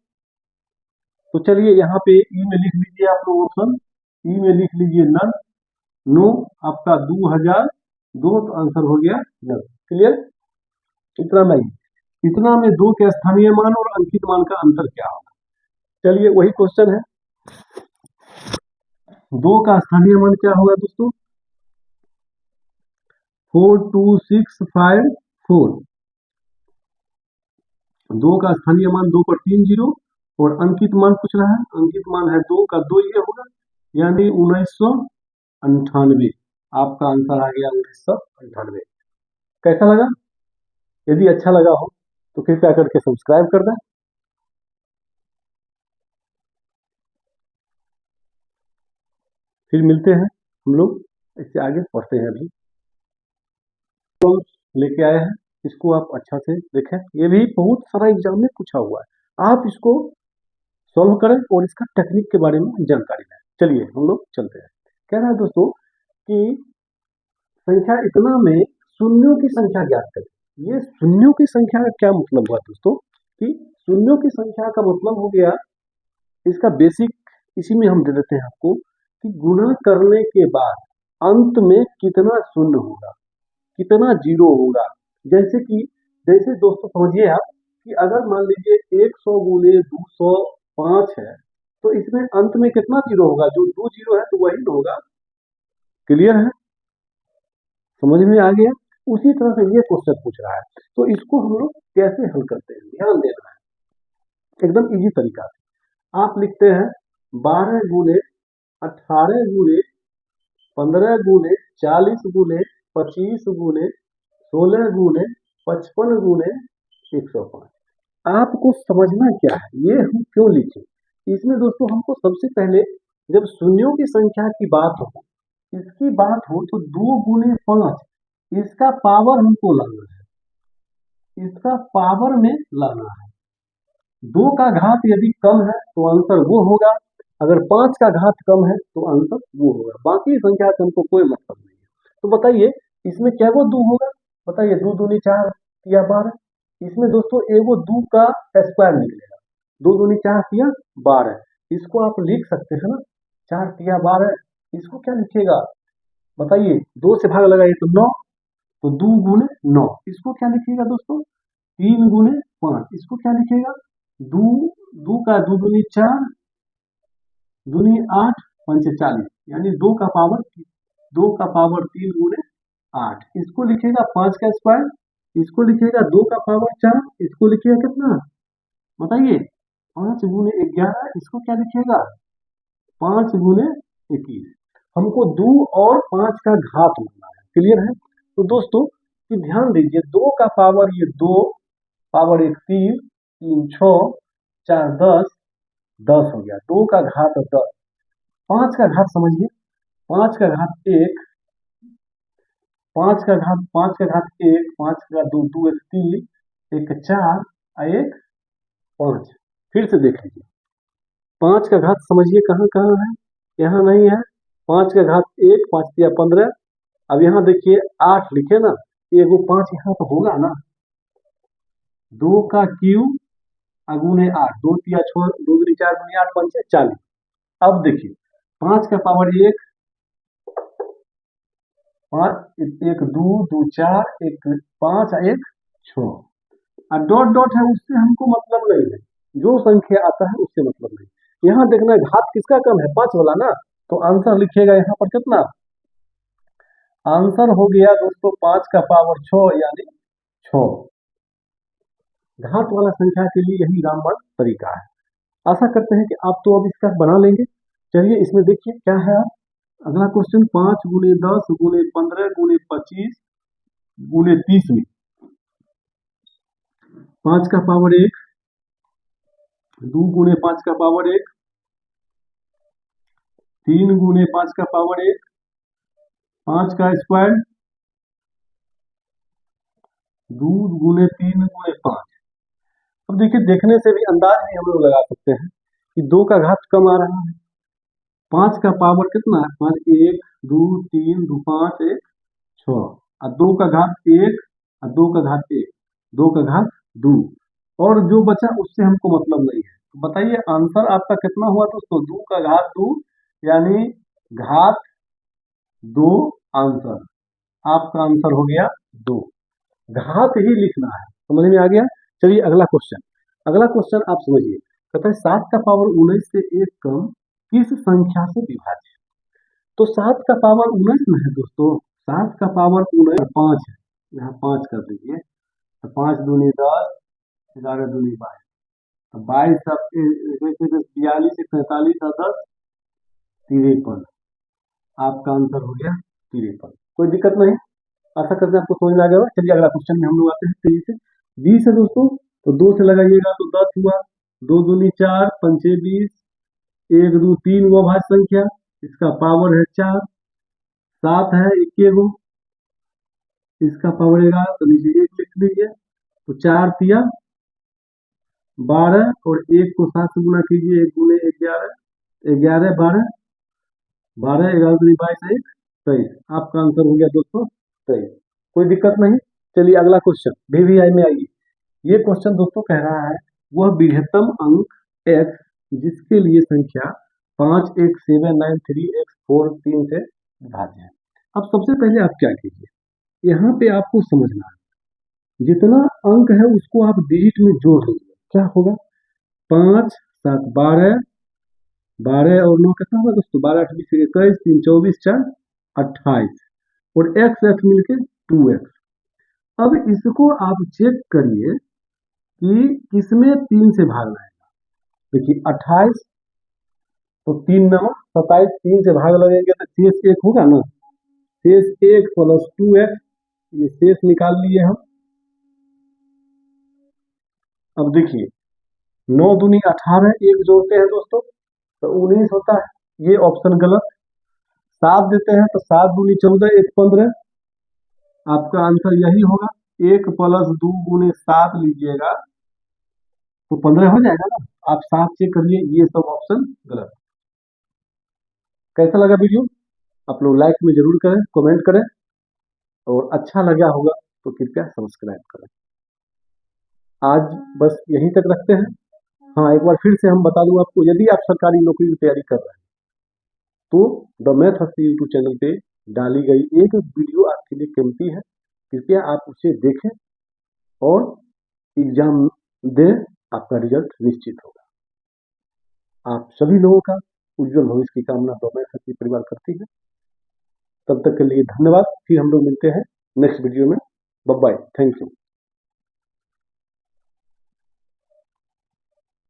तो चलिए यहाँ पे ई में लिख लीजिए आप लोग ऑप्शन, ई में लिख लीजिए नन, नो आपका 2002, तो आंसर हो गया नन। क्लियर। इतना नहीं, इतना में 2 के स्थानीय मान और अंकित मान का अंतर क्या होगा? चलिए वही क्वेश्चन है, 2 का स्थानीय मान क्या होगा दोस्तों? 42654, 2 का स्थानीय मान 2 पर 3 जीरो, और अंकित मान पूछ रहा है, अंकित मान है 2 का 2, ये होगा, यानी 1998। आपका आंसर आ गया 1998। कैसा लगा? यदि अच्छा लगा हो तो कृपया करके सब्सक्राइब कर दें। फिर मिलते हैं हम लोग, इससे आगे पढ़ते हैं। अभी तो लेके आए हैं, इसको आप अच्छा से देखें, ये भी बहुत सारा एग्जाम में पूछा हुआ है, आप इसको सॉल्व करें और इसका टेक्निक के बारे में जानकारी लें। चलिए हम लोग चलते हैं। कह रहा है दोस्तों कि संख्या इतना में शून्यों की संख्या ज्ञात करें। ये शून्यों की संख्या का क्या मतलब हुआ दोस्तों कि शून्यों की संख्या का मतलब हो गया, इसका बेसिक इसी में हम दे देते हैं आपको कि गुणा करने के बाद अंत में कितना शून्य होगा, कितना जीरो होगा। जैसे दोस्तों समझिए आप कि अगर मान लीजिए 100 गुणे 205 है तो इसमें अंत में कितना जीरो होगा, जो 2 जीरो है तो वही न होगा। क्लियर है, समझ में आ गया। उसी तरह से ये क्वेश्चन पूछ रहा है, तो इसको हम लोग कैसे हल करते हैं, ध्यान देना है। एकदम इजी तरीका से आप लिखते हैं 12 गुणे 18 गुणे 15 गुणे 40 गुणे 25 गुणे 16 गुणे 55 गुणे 105। आपको समझना क्या है, ये हम क्यों लिखे। इसमें दोस्तों हमको सबसे पहले जब शून्यों की संख्या की बात हो, इसकी बात हो तो 2 गुणे 5 इसका पावर हमको लाना है, इसका पावर में लाना है। 2 का घात यदि कम है तो आंसर वो होगा, अगर 5 का घात कम है तो आंसर वो होगा। बाकी संख्या से हमको कोई मतलब नहीं है। तो बताइए इसमें क्या वो 2 होगा, बताइए 2 दूनी 4 या 12। इसमें दोस्तों एगो 2 का स्क्वायर निकलेगा, 2 दूनी 4 या 12। इसको आप लिख सकते हैं ना, 4 या 12। इसको क्या लिखिएगा बताइए, 2 से भाग लगाइए तो 9, तो 2 गुणे 9। इसको क्या लिखिएगा दोस्तों 3 गुणे 5। इसको क्या लिखिएगा 2 का 2 दूनी 4 दूनी 8 पंचे 40, यानी 2 का पावर 3 गुणे 8। इसको लिखिएगा 5 का स्क्वायर, इसको लिखिएगा 2 का पावर 4, इसको लिखिएगा कितना बताइए 5 गुणे 11। इसको क्या लिखिएगा 5 गुणे 21। हमको 2 और 5 का घात लेना है। क्लियर है। तो दोस्तों कि ध्यान दीजिए 2 का पावर ये 2, पावर 1 3, 3 6, 4 10, 10 हो गया। 2 का घात 10। 5 का घात समझिए, 5 का घात 1, 5 का घात 1, 5 का 2, 2 1 3, 1 4, 1 5। फिर से देख लीजिए 5 का घात समझिए कहाँ कहाँ है, यहाँ नहीं है। 5 का घात 1, 5 या 15। अब यहाँ देखिए 8 लिखे ना, एगो 5 यहाँ तो होगा ना। 2 का क्यूब अगुने 8, 2 या 6, 2 दूनी 4 दूनी 8 5 40। अब देखिए 5 का पावर 1, 5 1 2 2 4 1 5 1 6, और डॉट डॉट है उससे हमको मतलब नहीं है, जो संख्या आता है उससे मतलब नहीं। यहाँ देखना घात किसका कम है, 5 वाला ना, तो आंसर लिखिएगा यहाँ पर कितना। आंसर हो गया दोस्तों 5 का पावर 6 यानी 6। घात वाला संख्या के लिए यही रामबाण तरीका है। आशा करते हैं कि आप तो अब इसका बना लेंगे। चलिए इसमें देखिए क्या है। आप अगला क्वेश्चन 5 गुणे 10 गुणे 15 गुणे 25 गुणे 30 में 5 का पावर 1, 2 गुणे 5 का पावर 1, 3 गुणे 5 का पावर 1, 5 का स्क्वायर, 2 गुणे 3 गुणे 5। अब देखिए देखने से भी अंदाज भी हम लोग लगा सकते हैं कि 2 का घात कम आ रहा है। 5 का पावर कितना है, 5 1 2 3 2 5 1 6, और 2 का घात 1 और 2 का घात 1, 2 का घात 2, और जो बचा उससे हमको मतलब नहीं है। तो बताइए आंसर आपका कितना हुआ दोस्तों, 2 का घात 2 यानी घात 2 आंसर। आपका आंसर हो गया 2। घात ही लिखना है, समझ में आ गया। चलिए अगला क्वेश्चन, अगला क्वेश्चन आप समझिए। कहता है 7 का पावर 19 से 1 कम किस संख्या से विभाज्य। तो 7 का पावर 19 में है दोस्तों, 7 का पावर 19 5 है, यहाँ 5 कर दीजिए तो 5 दूनी 10, 11 दूनी 22, तो 22 42 45 और 10 53। आपका आंसर हो गया 53। कोई दिक्कत नहीं, आशा करते हैं आपको समझ में आ गया। चलिए अगला क्वेश्चन में हम लोग आते हैं तेजी से। 20 है दोस्तों, तो 2 से लगाइएगा तो 10 हुआ, 2 दूनी 4 पंचे 20, 1 2 3 वो भाज्य संख्या, इसका पावर है 4, 7 है 1 इसका पावर 11, तो नीचे 1 लिख दीजिए, तो 4 तिया 12 और 1 को 7 से गुना कीजिए, 1 गुने 11, 11 12, 12 11 दूनी 22, 1 23। आपका आंसर हो गया दोस्तों 23। कोई दिक्कत नहीं। चलिए अगला क्वेश्चन VVI में आइए। ये क्वेश्चन दोस्तों कह रहा है वह विघटन अंक x जिसके लिए संख्या 5 1 7 9 3 x 4 3 से विभाज्य है। अब सबसे पहले आप क्या कीजिए, यहाँ पे आपको समझना है जितना अंक है उसको आप डिजिट में जोड़ लीजिए। क्या होगा, 5 7 12, 12 और 9 कितना होगा दोस्तों, 12 8 20 21, 3 24 4 28 और x x मिलके 2x। अब इसको आप चेक करिए कि किसमें 3 से भागना है। देखिए 28 तो 3 9 27, 3 से भाग लगेंगे तो शेष 1 होगा ना, शेष 1 प्लस 2x, ये शेष निकाल लिए हम। अब देखिए 9 दूनी 18, 1 जोड़ते हैं दोस्तों तो 19 होता है, ये ऑप्शन गलत। 7 देते हैं तो 7 दूनी 14, 1 15, आपका आंसर यही होगा। 1 प्लस 2 गुने 7 लीजिएगा तो 15 हो जाएगा ना। आप 7 चेक करिए, ये सब ऑप्शन गलत। कैसा लगा वीडियो, आप लोग लाइक में जरूर करें, कमेंट करें और अच्छा लगा होगा तो कृपया सब्सक्राइब करें। आज बस यहीं तक रखते हैं। हाँ, एक बार फिर से हम बता दूं आपको, यदि आप सरकारी नौकरी की तैयारी कर रहे हैं तो द मैथ हस्ती यूट्यूब चैनल पे डाली गई एक वीडियो आपके लिए कीमती है, कृपया आप उसे देखें और एग्जाम दें, आपका रिजल्ट निश्चित होगा। आप सभी लोगों का उज्जवल भविष्य की कामना द मैथ हस्ती परिवार करती है। तब तक के लिए धन्यवाद, फिर हम लोग मिलते हैं नेक्स्ट वीडियो में। Bye bye, thank you.